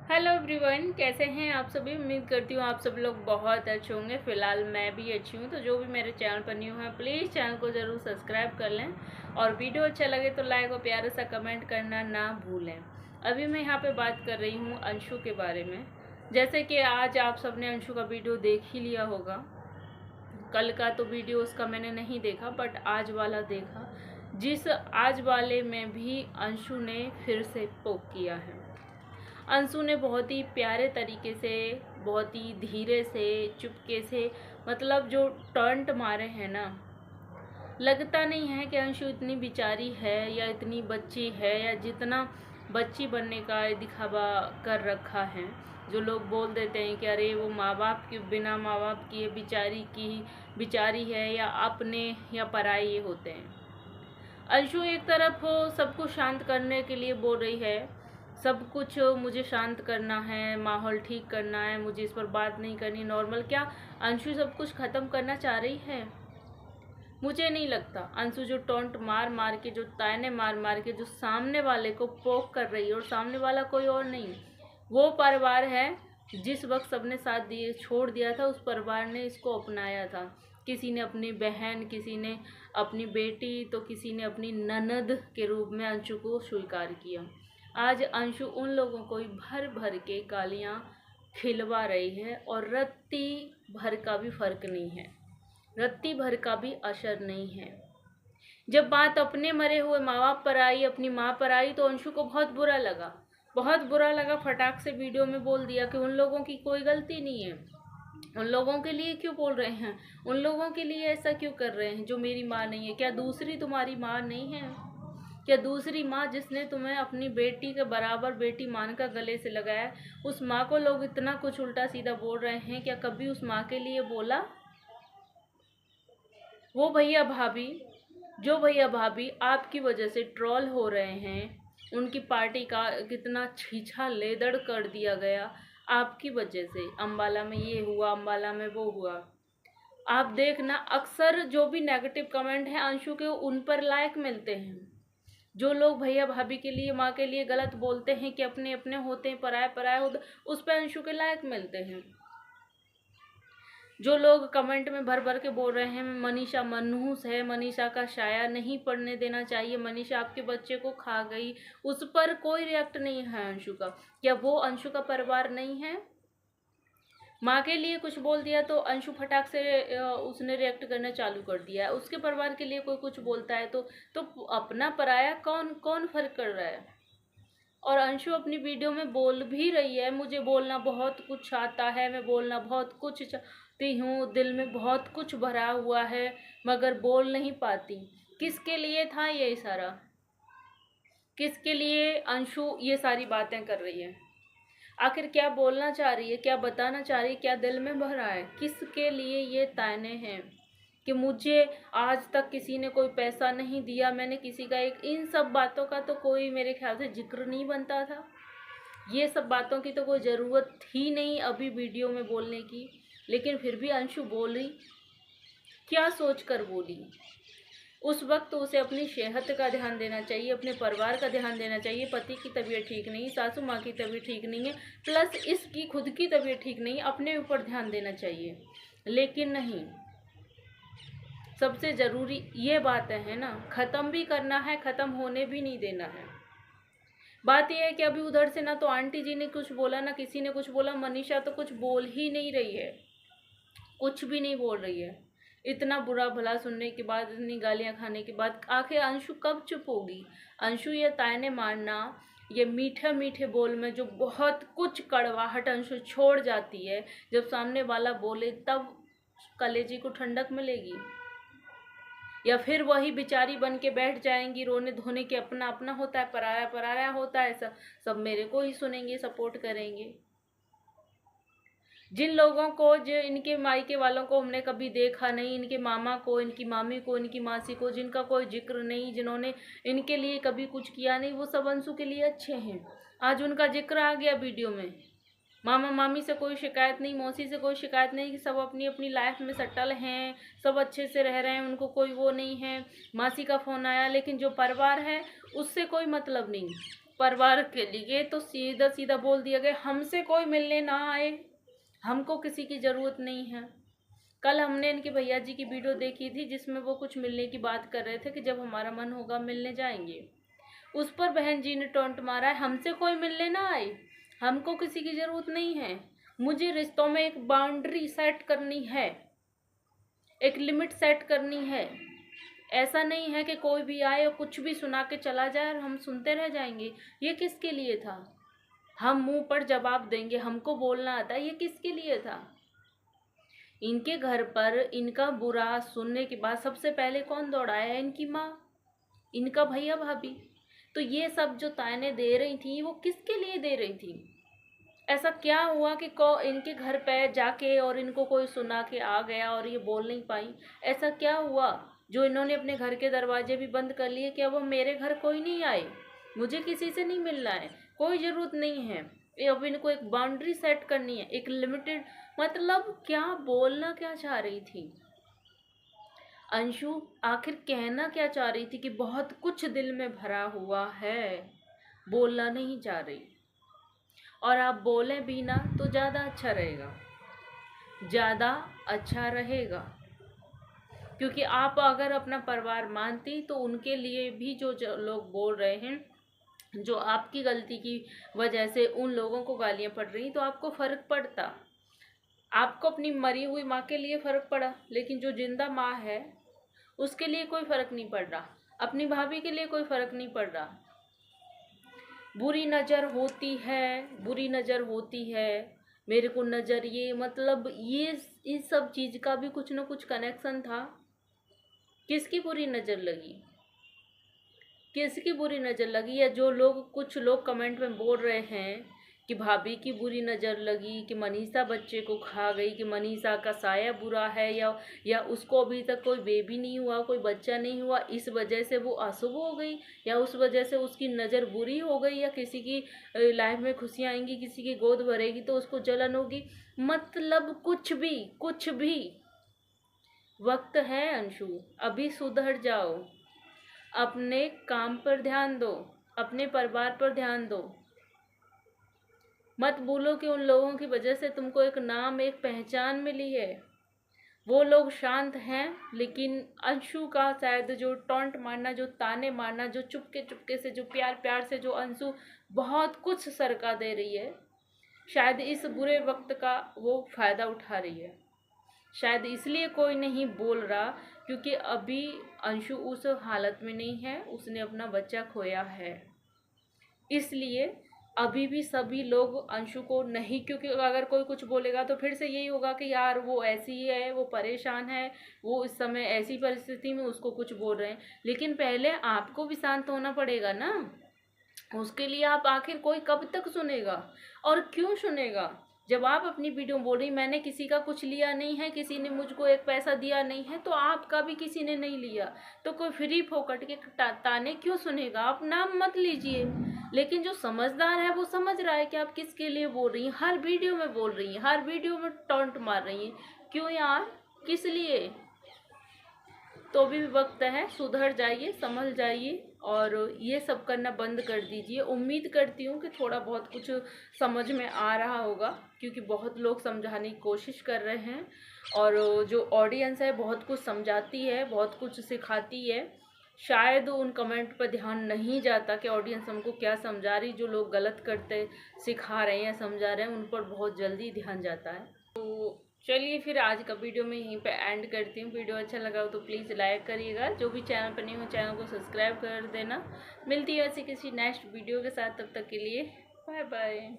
Hello everyone, कैसे हैं आप सभी। उम्मीद करती हूँ आप सब लोग बहुत अच्छे होंगे। फ़िलहाल मैं भी अच्छी हूँ। तो जो भी मेरे चैनल पर न्यू है प्लीज़ चैनल को ज़रूर सब्सक्राइब कर लें और वीडियो अच्छा लगे तो लाइक और प्यारा सा कमेंट करना ना भूलें। अभी मैं यहाँ पे बात कर रही हूँ अंशु के बारे में। जैसे कि आज आप सबने अंशु का वीडियो देख ही लिया होगा। कल का तो वीडियो उसका मैंने नहीं देखा बट आज वाला देखा, जिस आज वाले में भी अंशु ने फिर से पोक किया है। अंशु ने बहुत ही प्यारे तरीके से, बहुत ही धीरे से, चुपके से, मतलब जो टर्न्ट मारे हैं ना, लगता नहीं है कि अंशु इतनी बेचारी है या इतनी बच्ची है या जितना बच्ची बनने का दिखावा कर रखा है। जो लोग बोल देते हैं कि अरे वो माँ बाप के बिना माँ बाप की बेचारी है या अपने या पराये होते हैं। अंशु एक तरफ सब कुछ शांत करने के लिए बोल रही है, सब कुछ मुझे शांत करना है, माहौल ठीक करना है, मुझे इस पर बात नहीं करनी नॉर्मल। क्या अंशु सब कुछ ख़त्म करना चाह रही है? मुझे नहीं लगता। अंशु जो टोंट मार मार के, जो ताने मार मार के, जो सामने वाले को पोक कर रही है, और सामने वाला कोई और नहीं, वो परिवार है जिस वक्त सबने साथ दिए छोड़ दिया था, उस परिवार ने इसको अपनाया था। किसी ने अपनी बहन, किसी ने अपनी बेटी, तो किसी ने अपनी ननद के रूप में अंशु को स्वीकार किया। आज अंशु उन लोगों को भर भर के गालियाँ खिलवा रही है और रत्ती भर का भी फर्क नहीं है, रत्ती भर का भी असर नहीं है। जब बात अपने मरे हुए माँ बाप पर आई, अपनी माँ पर आई, तो अंशु को बहुत बुरा लगा, बहुत बुरा लगा। फटाक से वीडियो में बोल दिया कि उन लोगों की कोई गलती नहीं है, उन लोगों के लिए क्यों बोल रहे हैं, उन लोगों के लिए ऐसा क्यों कर रहे हैं जो मेरी माँ नहीं है। क्या दूसरी तुम्हारी माँ नहीं है? क्या दूसरी माँ जिसने तुम्हें अपनी बेटी के बराबर बेटी मानकर गले से लगाया, उस माँ को लोग इतना कुछ उल्टा सीधा बोल रहे हैं? क्या कभी उस माँ के लिए बोला? वो भैया भाभी, जो भैया भाभी आपकी वजह से ट्रोल हो रहे हैं, उनकी पार्टी का कितना छीछा लेदड़ कर दिया गया आपकी वजह से। अंबाला में ये हुआ, अंबाला में वो हुआ। आप देखना, अक्सर जो भी नेगेटिव कमेंट है अंशु के, उन पर लाइक मिलते हैं। जो लोग भैया भाभी के लिए, माँ के लिए गलत बोलते हैं कि अपने अपने होते हैं, पराए पराए होते, उस पर अंशु के लाइक मिलते हैं। जो लोग कमेंट में भर भर के बोल रहे हैं मनीषा मनहूस है, मनीषा का शाया नहीं पढ़ने देना चाहिए, मनीषा आपके बच्चे को खा गई, उस पर कोई रिएक्ट नहीं है अंशु का। क्या वो अंशु का परिवार नहीं है? माँ के लिए कुछ बोल दिया तो अंशु फटाक से उसने रिएक्ट करना चालू कर दिया है। उसके परिवार के लिए कोई कुछ बोलता है तो अपना पराया कौन कौन फर्क कर रहा है। और अंशु अपनी वीडियो में बोल भी रही है, मुझे बोलना बहुत कुछ आता है, मैं बोलना बहुत कुछ चाहती हूँ, दिल में बहुत कुछ भरा हुआ है मगर बोल नहीं पाती। किसके लिए था ये सारा? किसके लिए अंशु ये सारी बातें कर रही है? आखिर क्या बोलना चाह रही है, क्या बताना चाह रही है, क्या दिल में भरा है? किसके लिए ये ताने हैं कि मुझे आज तक किसी ने कोई पैसा नहीं दिया, मैंने किसी का एक, इन सब बातों का तो कोई मेरे ख्याल से जिक्र नहीं बनता था। ये सब बातों की तो कोई ज़रूरत ही नहीं अभी वीडियो में बोलने की, लेकिन फिर भी अंशु बोली। क्या सोच कर बोली? उस वक्त उसे अपनी सेहत का ध्यान देना चाहिए, अपने परिवार का ध्यान देना चाहिए। पति की तबीयत ठीक नहीं, सासू माँ की तबीयत ठीक नहीं है, प्लस इसकी खुद की तबीयत ठीक नहीं, अपने ऊपर ध्यान देना चाहिए। लेकिन नहीं, सबसे ज़रूरी ये बात है ना, ख़त्म भी करना है, ख़त्म होने भी नहीं देना है। बात यह है कि अभी उधर से ना तो आंटी जी ने कुछ बोला, ना किसी ने कुछ बोला। मनीषा तो कुछ बोल ही नहीं रही है, कुछ भी नहीं बोल रही है। इतना बुरा भला सुनने के बाद, इतनी गालियाँ खाने के बाद आखिर अंशु कब चुप होगी? अंशु ये ताने मारना, ये मीठे मीठे बोल में जो बहुत कुछ कड़वाहट अंशु छोड़ जाती है, जब सामने वाला बोले तब कलेजी को ठंडक मिलेगी? या फिर वही बेचारी बन के बैठ जाएंगी रोने धोने के, अपना अपना होता है, पराया पराया होता है, सब मेरे को ही सुनेंगे, सपोर्ट करेंगे। जिन लोगों को, जो इनके मायके वालों को हमने कभी देखा नहीं, इनके मामा को, इनकी मामी को, इनकी मासी को, जिनका कोई जिक्र नहीं, जिन्होंने इनके लिए कभी कुछ किया नहीं, वो सब अंशु के लिए अच्छे हैं। आज उनका जिक्र आ गया वीडियो में। मामा मामी से कोई शिकायत नहीं, मौसी से कोई शिकायत नहीं, कि सब अपनी अपनी लाइफ में सेटल हैं, सब अच्छे से रह रहे हैं, उनको कोई वो नहीं है। मासी का फ़ोन आया, लेकिन जो परिवार है उससे कोई मतलब नहीं। परिवार के लिए तो सीधा सीधा बोल दिया गया हमसे कोई मिलने ना आए, हमको किसी की ज़रूरत नहीं है। कल हमने इनके भैया जी की वीडियो देखी थी जिसमें वो कुछ मिलने की बात कर रहे थे कि जब हमारा मन होगा मिलने जाएंगे। उस पर बहन जी ने टोंट मारा है हमसे कोई मिलने ना आए, हमको किसी की ज़रूरत नहीं है। मुझे रिश्तों में एक बाउंड्री सेट करनी है, एक लिमिट सेट करनी है। ऐसा नहीं है कि कोई भी आए और कुछ भी सुना के चला जाए और हम सुनते रह जाएंगे। ये किसके लिए था? हम मुंह पर जवाब देंगे, हमको बोलना आता है, ये किसके लिए था? इनके घर पर इनका बुरा सुनने के बाद सबसे पहले कौन दौड़ाया है? इनकी माँ, इनका भैया भाभी। तो ये सब जो ताने दे रही थी वो किसके लिए दे रही थी? ऐसा क्या हुआ कि इनके घर पे जाके और इनको कोई सुना के आ गया और ये बोल नहीं पाई? ऐसा क्या हुआ जो इन्होंने अपने घर के दरवाजे भी बंद कर लिए कि अब मेरे घर कोई नहीं आए, मुझे किसी से नहीं मिलना है, कोई ज़रूरत नहीं है। ये अब इनको एक बाउंड्री सेट करनी है, एक लिमिटेड। मतलब क्या बोलना क्या चाह रही थी अंशु? आखिर कहना क्या चाह रही थी कि बहुत कुछ दिल में भरा हुआ है, बोलना नहीं चाह रही। और आप बोलें भी ना तो ज़्यादा अच्छा रहेगा, ज़्यादा अच्छा रहेगा। क्योंकि आप अगर अपना परिवार मानती तो उनके लिए भी जो लोग बोल रहे हैं, जो आपकी गलती की वजह से उन लोगों को गालियाँ पड़ रही तो आपको फ़र्क पड़ता। आपको अपनी मरी हुई माँ के लिए फ़र्क पड़ा, लेकिन जो जिंदा माँ है उसके लिए कोई फ़र्क नहीं पड़ रहा, अपनी भाभी के लिए कोई फ़र्क नहीं पड़ रहा। बुरी नज़र होती है, बुरी नज़र होती है, मेरे को नज़र ये, मतलब ये इस सब चीज़ का भी कुछ ना कुछ कनेक्शन था। किसकी बुरी नज़र लगी? किसकी बुरी नज़र लगी? या जो लोग, कुछ लोग कमेंट में बोल रहे हैं कि भाभी की बुरी नज़र लगी, कि मनीषा बच्चे को खा गई, कि मनीषा का साया बुरा है, या उसको अभी तक कोई बेबी नहीं हुआ, कोई बच्चा नहीं हुआ, इस वजह से वो अशुभ हो गई, या उस वजह से उसकी नज़र बुरी हो गई, या किसी की लाइफ में खुशियाँ आएंगी, किसी की गोद भरेगी तो उसको जलन होगी। मतलब कुछ भी वक्त है अंशु, अभी सुधर जाओ, अपने काम पर ध्यान दो, अपने परिवार पर ध्यान दो। मत भूलो कि उन लोगों की वजह से तुमको एक नाम, एक पहचान मिली है। वो लोग शांत हैं, लेकिन अंशु का शायद जो टॉन्ट मारना, जो ताने मारना, जो चुपके चुपके से, जो प्यार प्यार से जो अंशु बहुत कुछ सरका दे रही है, शायद इस बुरे वक्त का वो फ़ायदा उठा रही है। शायद इसलिए कोई नहीं बोल रहा, क्योंकि अभी अंशु उस हालत में नहीं है, उसने अपना बच्चा खोया है। इसलिए अभी भी सभी लोग अंशु को नहीं, क्योंकि अगर कोई कुछ बोलेगा तो फिर से यही होगा कि यार वो ऐसी है, वो परेशान है, वो इस समय ऐसी परिस्थिति में उसको कुछ बोल रहे हैं। लेकिन पहले आपको भी शांत होना पड़ेगा ना। उसके लिए आप, आखिर कोई कब तक सुनेगा और क्यों सुनेगा? जब आप अपनी वीडियो बोल रही मैंने किसी का कुछ लिया नहीं है, किसी ने मुझको एक पैसा दिया नहीं है, तो आपका भी किसी ने नहीं लिया, तो कोई फ्री फोकट के ताने क्यों सुनेगा? आप नाम मत लीजिए। लेकिन जो समझदार है वो समझ रहा है कि आप किसके लिए बोल रही हैं, हर वीडियो में बोल रही हैं, हर वीडियो में टॉन्ट मार रही हैं। क्यों यार, किस लिए? तो भी वक्त है, सुधर जाइए, समझ जाइए और ये सब करना बंद कर दीजिए। उम्मीद करती हूँ कि थोड़ा बहुत कुछ समझ में आ रहा होगा, क्योंकि बहुत लोग समझाने की कोशिश कर रहे हैं और जो ऑडियंस है बहुत कुछ समझाती है, बहुत कुछ सिखाती है। शायद उन कमेंट पर ध्यान नहीं जाता कि ऑडियंस हमको क्या समझा रही। जो लोग गलत करते सिखा रहे हैं या समझा रहे हैं, उन पर बहुत जल्दी ध्यान जाता है। तो चलिए फिर आज का वीडियो मैं यहीं पे एंड करती हूँ। वीडियो अच्छा लगा हो तो प्लीज़ लाइक करिएगा, जो भी चैनल पर नहीं हो चैनल को सब्सक्राइब कर देना। मिलती है ऐसी किसी नेक्स्ट वीडियो के साथ, तब तक के लिए बाय बाय।